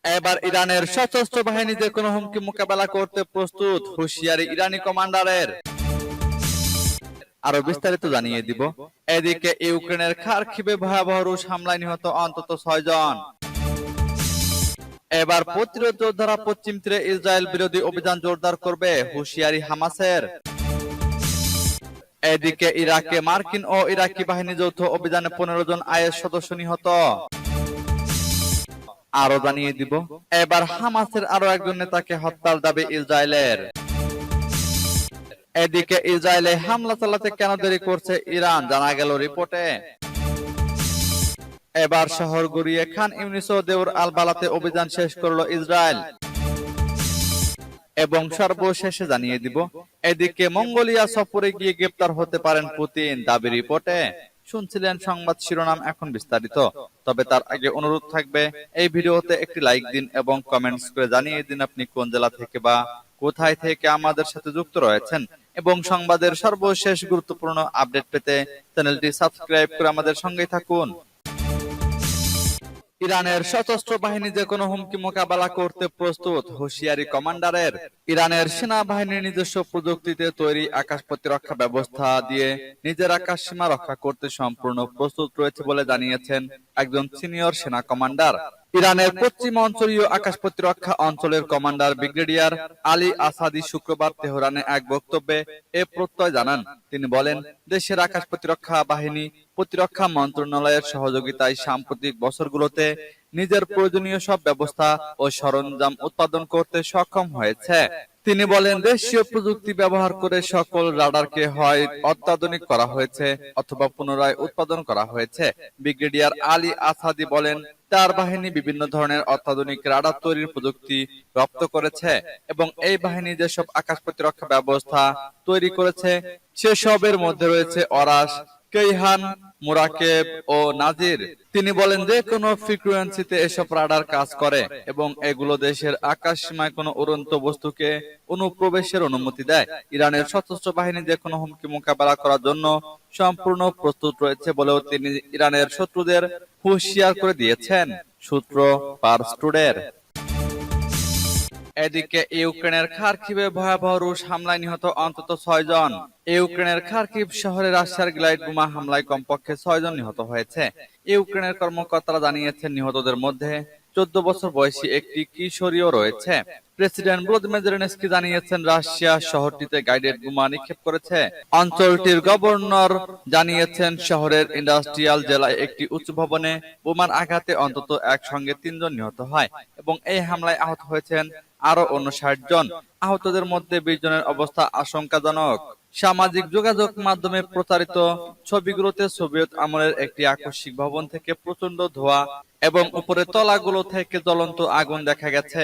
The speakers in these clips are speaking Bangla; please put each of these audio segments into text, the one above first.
এবার ইরানের সশস্ত্র বাহিনী যে কোনো হুমকি মোকাবেলা করতে প্রস্তুত, হুঁশিয়ারি ইরানি কমান্ডারের। আরো বিস্তারিত জানিয়ে দিব। এদিকে ইউক্রেনের খার্কিভে ভয়াবহ রুশ হামলায় নিহত অন্তত 6 জন। এবার প্রতিরোধ যোদ্ধারা পশ্চিম তীরে ইসরায়েল বিরোধী অভিযান জোরদার করবে, হুঁশিয়ারি হামাসের। এদিকে ইরাকে মার্কিন ও ইরাকি বাহিনী যৌথ অভিযানে 15 জন আইএস সদস্য নিহত। আরো জানিয়ে দিব। এবার হামাসের আরো একজন নেতাকে হত্যার দাবি ইসরায়েলের। এদিকে ইসরায়েলে হামলা চালাতে কেন দেরি করছে ইরান, জানা গেল রিপোর্টে। এবার শহর গড়িয়ে খান ইউনিস ও দেউর আল বালাতে অভিযান শেষ করলো ইসরায়েল। এবং সর্বশেষে জানিয়ে দিব। এদিকে মঙ্গোলিয়া সফরে গিয়ে গ্রেপ্তার হতে পারেন পুতিন, দাবি রিপোর্টে। শুনছিলেন সংবাদ শিরোনাম, এখন বিস্তারিত। তবে তার আগে অনুরোধ থাকবে, এই ভিডিওতে একটি লাইক দিন এবং কমেন্টস করে জানিয়ে দিন আপনি কোন জেলা থেকে বা কোথায় থেকে আমাদের সাথে যুক্ত রয়েছেন, এবং সংবাদের সর্বশেষ গুরুত্বপূর্ণ আপডেট পেতে চ্যানেলটি সাবস্ক্রাইব করে আমাদের সঙ্গেই থাকুন। ইরানের সশস্ত্র বাহিনী যে কোনো হুমকি মোকাবেলা করতে প্রস্তুত, হুঁশিয়ারি কমান্ডারের। ইরানের সেনাবাহিনীর নিজস্ব প্রযুক্তিতে তৈরি আকাশ প্রতিরক্ষা ব্যবস্থা দিয়ে নিজের আকাশ সীমা রক্ষা করতে সম্পূর্ণ প্রস্তুত রয়েছে বলে জানিয়েছেন একজন সিনিয়র সেনা কমান্ডার। ইরানের পশ্চিম অঞ্চলীয় আকাশ প্রতিরক্ষা অঞ্চলের কমান্ডার ব্রিগেডিয়ার আলী আসাদি শুক্রবার তেহরানে এক বক্তব্যে এ প্রত্যয় জানান। তিনি বলেন, দেশের আকাশ প্রতিরক্ষা বাহিনী প্রতিরক্ষা মন্ত্রণালয়ের সহযোগিতায় সাম্প্রতিক বছরগুলোতে নিজের প্রয়োজনীয় সব ব্যবস্থা ও সরঞ্জাম উৎপাদন করতে সক্ষম হয়েছে। তিনি বলেন, দেশীয় প্রযুক্তি ব্যবহার করে সকল রাডারকে হয় অত্যাধুনিক করা হয়েছে অথবা পুনরায় উৎপাদন করা হয়েছে। ব্রিগেডিয়ার আলী আসাদি বলেন, তার বাহিনী বিভিন্ন ধরনের অত্যাধুনিক রাডার তৈরির প্রযুক্তি রপ্ত করেছে এবং এই বাহিনী যেসব আকাশ প্রতিরক্ষা ব্যবস্থা তৈরি করেছে সেসবের মধ্যে রয়েছে অরাস, কেইহান, মুরাকেব ও নাজির। তিনি বলেন, যে কোনো ফ্রিকোয়েন্সিতে এসব রাডার কাজ করে এবং এগুলো দেশের আকাশ সীমায় কোনো উড়ন্ত বস্তুকে অনুপ্রবেশের অনুমতি দেয়। ইরানের সশস্ত্র বাহিনী যে কোনো হুমকি মোকাবেলা করার জন্য সম্পূর্ণ প্রস্তুত রয়েছে বলেও তিনি ইরানের শত্রুদের হুঁশিয়ার করে দিয়েছেন, সূত্র পার্স টুডের। এদিকে ইউক্রেনের খার্কিভে ভয়াবহ রুশ হামলায় নিহত অন্তত 6 জন। ইউক্রেনের খার্কিভ শহরে রাশিয়ার গ্লাইড বোমা হামলায় কমপক্ষে 6 জন নিহত হয়েছে। ইউক্রেনের কর্মকর্তারা জানিয়েছেন, নিহতদের মধ্যে 14 বছর বয়সী একটি কিশোরীও রয়েছে। প্রেসিডেন্ট ভলোদিমির জেলেনস্কি জানিয়েছেন, রাশিয়া শহরটিতে গাইডেড বোমা নিক্ষেপ করেছে। অঞ্চলটির গভর্নর জানিয়েছেন, শহরের ইন্ডাস্ট্রিয়াল জেলায় একটি উঁচু ভবনে বোমার আঘাতে অন্তত একসঙ্গে 3 জন নিহত হয় এবং এই হামলায় আহত হয়েছেন আরো অন্য 60 জন। আহতদের মধ্যে 20 জনের অবস্থা আশঙ্কাজনক। সামাজিক যোগাযোগ মাধ্যমে প্রচারিত ছবিগুলোতে সোভিয়েত আমলের একটি আকস্মিক ভবন থেকে প্রচন্ড ধোঁয়া এবং উপরের তলাগুলো থেকে জ্বলন্ত আগুন দেখা গেছে।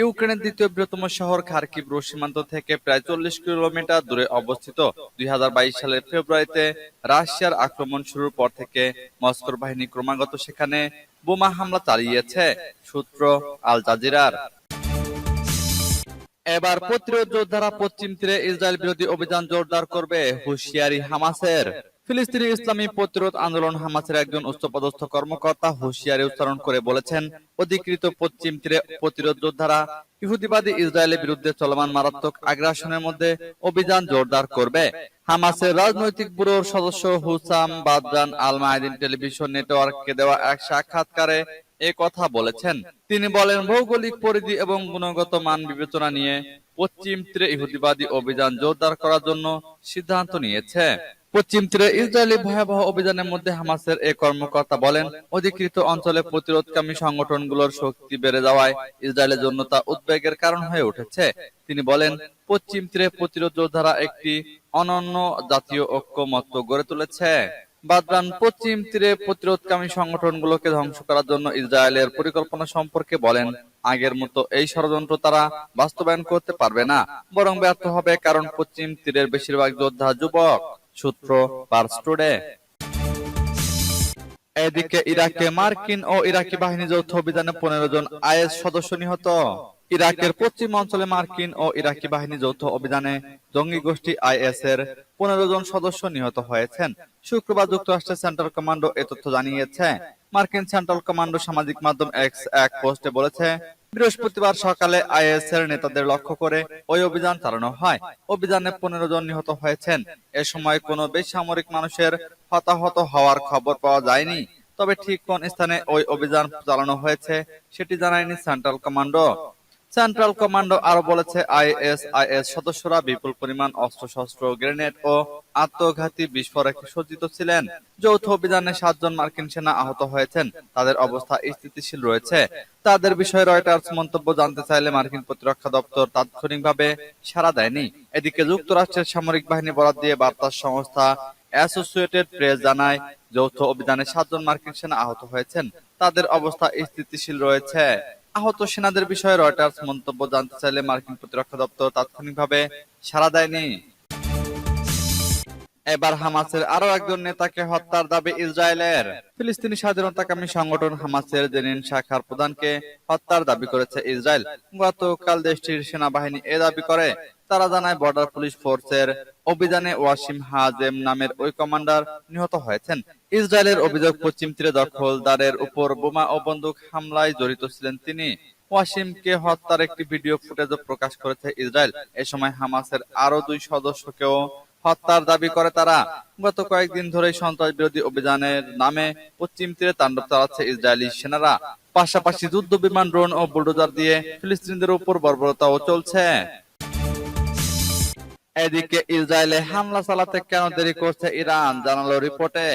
ইউক্রেনের দ্বিতীয় বৃহত্তম শহর খার্কিভ রুশ সীমান্ত থেকে প্রায় 40 কিলোমিটার দূরে অবস্থিত। 2022 সালের ফেব্রুয়ারিতে রাশিয়ার আক্রমণ শুরুর পর থেকে মস্কোর বাহিনী ক্রমাগত সেখানে বোমা হামলা চালিয়েছে, সূত্র আল জাজিরার। এবার প্রতিরোধ যোদ্ধারা পশ্চিম তীরে ইসরায়েল বিরোধী অভিযান জোরদার করবে, হুঁশিয়ারি হামাসের। ফিলিস্তিনি ইসলামী প্রতিরোধ আন্দোলন হামাসের একজন উচ্চপদস্থ কর্মকর্তা হুঁশিয়ারি উচ্চারণ করে বলেছেন, অধিকৃত পশ্চিম তীরে প্রতিরোধ যোদ্ধারা ইহুদিবাদী ইসরায়েলের বিরুদ্ধে চলমান মারাত্মক আগ্রাসনের মধ্যে অভিযান জোরদার করবে। হামাসের রাজনৈতিক ব্যুরোর সদস্য হুসাম বাদরান আল মায়াদিন টেলিভিশন নেটওয়ার্ককে দেওয়া এক সাক্ষাৎকারে এ কথা বলেছেন। তিনি বলেন, ভৌগোলিক পরিধি এবং গুণগত মান বিবেচনা নিয়ে পশ্চিম তীরে ইহুদিবাদী অভিযান জোরদার করার জন্য সিদ্ধান্ত নিয়েছে। পশ্চিম তীরে ইসরায়েলি ভয়াবহ অভিযানের মধ্যে হামাসের এ কর্মকর্তা বলেন, অধিকৃত অঞ্চলে প্রতিরোধকামী সংগঠনগুলোর শক্তি বেড়ে যাওয়ায় ইসরায়েলের জন্য তা উদ্বেগের কারণ হয়ে উঠেছে। তিনি বলেন, পশ্চিম তীরে প্রতিরোধ যোদ্ধারা একটি অনন্য জাতীয় ঐক্যমত্য গড়ে তুলেছে। বাদরান পশ্চিম তীরে প্রতিরোধকামী সংগঠনগুলোকে ধ্বংস করার জন্য ইসরায়েলের পরিকল্পনা সম্পর্কে বলেন, আগের মতো এই ষড়যন্ত্র তারা বাস্তবায়ন করতে পারবে না, বরং ব্যর্থ হবে, কারণ পশ্চিম তীরের বেশিরভাগ যোদ্ধা যুবক, সূত্র পার্স টুডে। এদিকে ইরাকে মার্কিন ও ইরাকি বাহিনী যৌথ অভিযানে 15 জন আইএস সদস্য নিহত। ইরাকের পশ্চিম অঞ্চলে মার্কিন ও ইরাকি বাহিনী যৌথ অভিযানে জঙ্গি গোষ্ঠী আইএস এর 15 জন সদস্য নিহত হয়েছেন। শুক্রবার যুক্তরাষ্ট্রের সেন্ট্রাল কমান্ডো এ তথ্য জানিয়েছে। মার্কিন সেন্ট্রাল কমান্ডো সামাজিক মাধ্যম এক্স এক পোস্টে বলেছে, বৃহস্পতিবার সকালে আইএস এর নেতাদের লক্ষ্য করে ওই অভিযান চালানো হয়। অভিযানে 15 জন নিহত হয়েছেন। এ সময় কোনো বেসামরিক মানুষের হতাহত হওয়ার খবর পাওয়া যায়নি। তবে ঠিক কোন স্থানে ওই অভিযান চালানো হয়েছে সেটি জানায়নি সেন্ট্রাল কমান্ডো। সেন্ট্রাল কমান্ডো আরো বলেছে, আইএস সদস্যরা বিপুল পরিমাণ অস্ত্রশস্ত্র, গ্রেনেড ও আত্মঘাতী বিস্ফোরকে সজ্জিত ছিলেন। যৌথ অভিযানে 7 জন মার্কিন সেনা আহত হয়েছেন। তাদের অবস্থা স্থিতিশীল রয়েছে। তাদের বিষয়ে রয়টার্স মন্তব্য জানতে চাইলে মার্কিন প্রতিরক্ষা দপ্তর তাৎক্ষণিকভাবে সাড়া দেয়নি। এদিকে যুক্তরাষ্ট্রের সামরিক বাহিনী বরাত দিয়ে বার্তা সংস্থা অ্যাসোসিয়েটেড প্রেস জানায়, যৌথ অভিযানে 7 জন মার্কিন সেনা আহত হয়েছেন। তাদের অবস্থা স্থিতিশীল রয়েছে। আহত সেনাদের বিষয়ে রয়টার্স মন্তব্য জানতে চাইলে মার্কিন প্রতিরক্ষা দপ্তর তাৎক্ষণিকভাবে সাড়া দেয়নি। এবার হামাসের আরো একজন নেতাকে হত্যার দাবি ইসরায়েলের। ফিলিস্তিনি স্বাধীনতাকামী সংগঠন হামাসের জেনিন শাখার প্রধানকে হত্যার দাবি করেছে ইসরায়েল। গতকাল দেশটির সেনাবাহিনী এ দাবি করে। তারা জানায়, বর্ডার পুলিশ ফোর্সের অভিযানে ওয়াসিম হাজেম নামের ওই কমান্ডার নিহত হয়েছেন। ইসরায়েলের অভিযোগ, পশ্চিম তীরে দখলদারের উপর বোমা ও বন্দুক হামলায় জড়িত ছিলেন তিনি। ওয়াসিমকে হত্যার একটি ভিডিও ফুটেজও প্রকাশ করেছে ইসরায়েল। এ সময় হামাসের আরো 2 সদস্যকেও হত্যার দাবি করে তারা। গত কয়েকদিন ধরেই সন্ত্রাস বিরোধী অভিযানের নামে পশ্চিম তীরে তাণ্ডব চালাচ্ছে ইসরায়েলি সেনারা। পাশাপাশি যুদ্ধ বিমান, ড্রোন ও বুলডোজার দিয়ে ফিলিস্তিনিদের উপর বর্বরতাও চলছে। এদিকে ইসরায়েলে হামলা চালাতে কেন দেরি করছে ইরান, জানালো রিপোর্টে।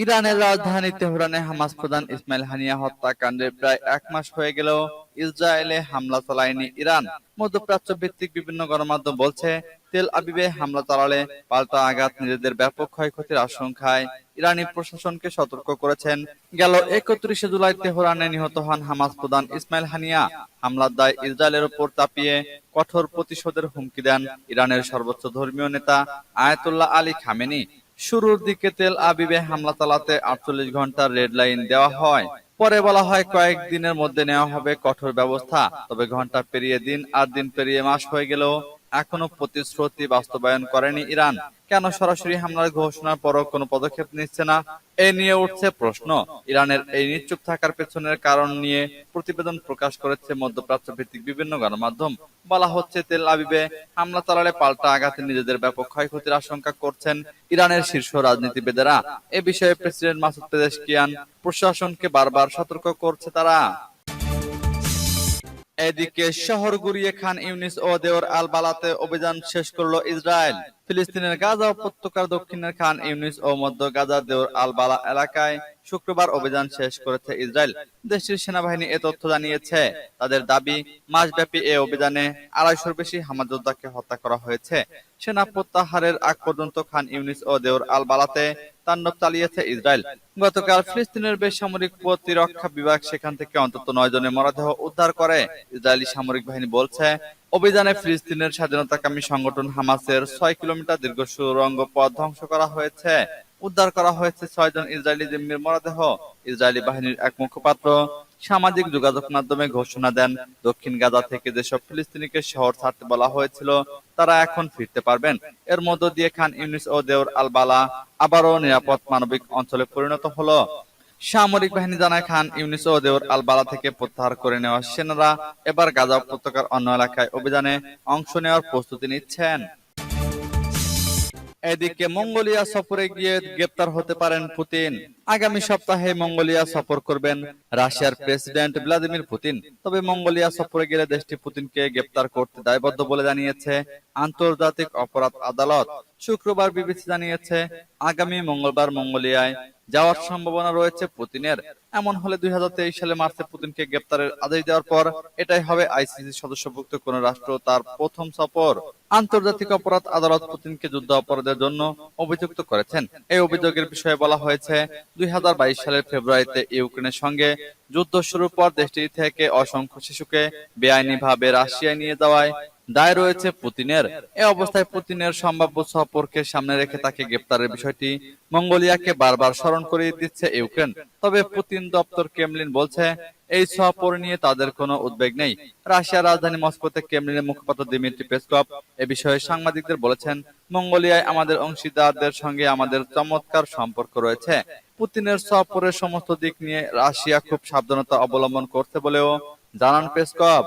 ইরানের রাজধানী তেহরানে হামাস প্রধান ইসমাইল হানিয়া হত্যাকাণ্ডের প্রায় 1 মাস হয়ে গেলেও ইসরায়েলে হামলা চালায়নি ইরান। মধ্যপ্রাচ্য ভিত্তিক বিভিন্ন গণমাধ্যম বলছে, তেল আবিবে হামলা চালালে পাল্টা আঘাত, নিজেদের ব্যাপক ক্ষয়ক্ষতির আশঙ্কায় ইরানি প্রশাসনকে সতর্ক করেছেন। গেল 31 জুলাই তেহরানে নিহত হন হামাস প্রধান ইসমাইল হানিয়া। হামলার দায় ইসরায়েলের উপর চাপিয়ে কঠোর প্রতিশোধের হুমকি দেন ইরানের সর্বোচ্চ ধর্মীয় নেতা আয়াতুল্লাহ আলী খামেনি। শুরুর দিকে তেল আবিবে হামলা চালাতে 48 ঘন্টার রেড লাইন দেওয়া হয়। পরে বলা হয় কয়েকদিনের মধ্যে নেওয়া হবে কঠোর ব্যবস্থা। তবে ঘন্টা পেরিয়ে দিন আর দিন পেরিয়ে মাস হয়ে গেলেও এখনো প্রতিশ্রুতি বাস্তবায়ন করেনি ইরান। কেন সরাসরি হামলার ঘোষণার পরও কোনো পদক্ষেপ নিচ্ছে না, এ নিয়ে উঠছে প্রশ্ন। ইরানের এই নিশ্চুপ থাকার পেছনের কারণ নিয়ে প্রতিবেদন প্রকাশ করেছে মধ্যপ্রাচ্য ভিত্তিক বিভিন্ন গণমাধ্যম। বলা হচ্ছে, তেল আবিবে হামলা চালালে পাল্টা আঘাতে নিজেদের ব্যাপক ক্ষয়ক্ষতির আশঙ্কা করছেন ইরানের শীর্ষ রাজনীতিবিদেরা। এ বিষয়ে প্রেসিডেন্ট মাসুদ পেজেশকিয়ান প্রশাসনকে বারবার সতর্ক করছে তারা। এদিকে শহর ঘুরিয়ে খান ইউনিস ও দেওর আল বালাতে অভিযান শেষ করলো ইসরায়েল। ফিলিস্তিনের গাজা উপত্যকার দক্ষিণের খান ইউনিস ও মধ্য গাজার দেওর আল বালা এলাকায় শুক্রবার অভিযান শেষ করেছে ইসরায়েল। দেশটির সেনাবাহিনী এ তথ্য জানিয়েছে। তাদের দাবি, মাসব্যাপী এ অভিযানে 250-র বেশি হামাস যোদ্ধাকে হত্যা করা হয়েছে। সেনা প্রত্যাহারের আগ পর্যন্ত খান ইউনিস ও দেওর আল বালাতে তাণ্ডব চালিয়েছে ইসরায়েল। গতকাল ফিলিস্তিনের বেসামরিক প্রতিরক্ষা বিভাগ সেখান থেকে অন্তত 9 জনের মরদেহ উদ্ধার করে। ইসরায়েলি সামরিক বাহিনী বলছে, অভিযানে ফিলিস্তিনের স্বাধীনতাকামী সংগঠন হামাসের 6 কিলোমিটার দীর্ঘ সুড়ঙ্গ পথ ধ্বংস করা হয়েছে। উদ্ধার করা হয়েছে 6 জন ইসরায়েলি জিম্মির মরদেহ। ইসরায়েলি বাহিনীর এক মুখপাত্র সামাজিক যোগাযোগ মাধ্যমে ঘোষণা দেন, দক্ষিণ গাজা থেকে যেসব ফিলিস্তিনিকে শহর ছাড়তে বলা হয়েছিল তারা এখন ফিরতে পারবেন। এর মধ্য দিয়ে খান ইউনিস ও দেওর আল বালা আবারও নিরাপদ মানবিক অঞ্চলে পরিণত হলো। সামরিক বাহিনী জানায়, খান ইউনিস ও দেওর আল বালা থেকে প্রত্যাহার করে নেওয়া সেনারা এবার গাজা উপত্যকার অন্য এলাকায় অভিযানে অংশ নেওয়ার প্রস্তুতি নিচ্ছেন। এদিকে মঙ্গোলিয়া সফরে গিয়ে গ্রেপ্তার হতে পারেন পুতিন। আগামী সপ্তাহে মঙ্গোলিয়া সফর করবেন রাশিয়ার প্রেসিডেন্ট ভ্লাদিমির পুতিন। তবে মঙ্গোলিয়া সফরে গেলে দেশটি পুতিনকে গ্রেপ্তার করতে দায়বদ্ধ বলে জানিয়েছে আন্তর্জাতিক অপরাধ আদালত। শুক্রবার বিবিসি জানিয়েছে, আগামী মঙ্গলবার মঙ্গোলিয়ায় যাওয়ার সম্ভাবনা রয়েছে পুতিনের। এমন হলে 2023 সালে মার্চে পুতিনকে গ্রেপ্তারের আদেশ দেওয়ার পর এটাই হবে আইসিসি সদস্যভুক্ত কোন রাষ্ট্র তার প্রথম সফর। আন্তর্জাতিক অপরাধ আদালত পুতিনকে যুদ্ধ অপরাধের জন্য অভিযুক্ত করেছেন। এই অভিযোগের বিষয়ে বলা হয়েছে, 2022 সালের ফেব্রুয়ারিতে ইউক্রেনের সঙ্গে যুদ্ধ শুরুর পর দেশটি থেকে অসংখ্য শিশুকে বেআইনিভাবে রাশিয়ায় নিয়ে যাওয়ায় দায় রয়েছে পুতিনের। এ অবস্থায় পুতিনের সম্ভাব্য সফরকে সামনে রেখে তাকে গ্রেপ্তারের বিষয়টি মঙ্গোলিয়াকে বারবার স্মরণ করিয়ে দিচ্ছে ইউক্রেন। তবে পুতিন দপ্তর ক্রেমলিন বলছে, এই সফর নিয়ে তাদের কোনো উদ্বেগ নেই। রাশিয়ার রাজধানী মস্কোতে ক্রেমলিনের মুখপাত্র দিমিত্রি পেসকভ এ বিষয়ে সাংবাদিকদের বলেছেন, মঙ্গোলিয়ায় আমাদের অংশীদারদের সঙ্গে আমাদের চমৎকার সম্পর্ক রয়েছে। পুতিনের সফরের সমস্ত দিক নিয়ে রাশিয়া খুব সাবধানতা অবলম্বন করছে বলেও জানান পেসকভ।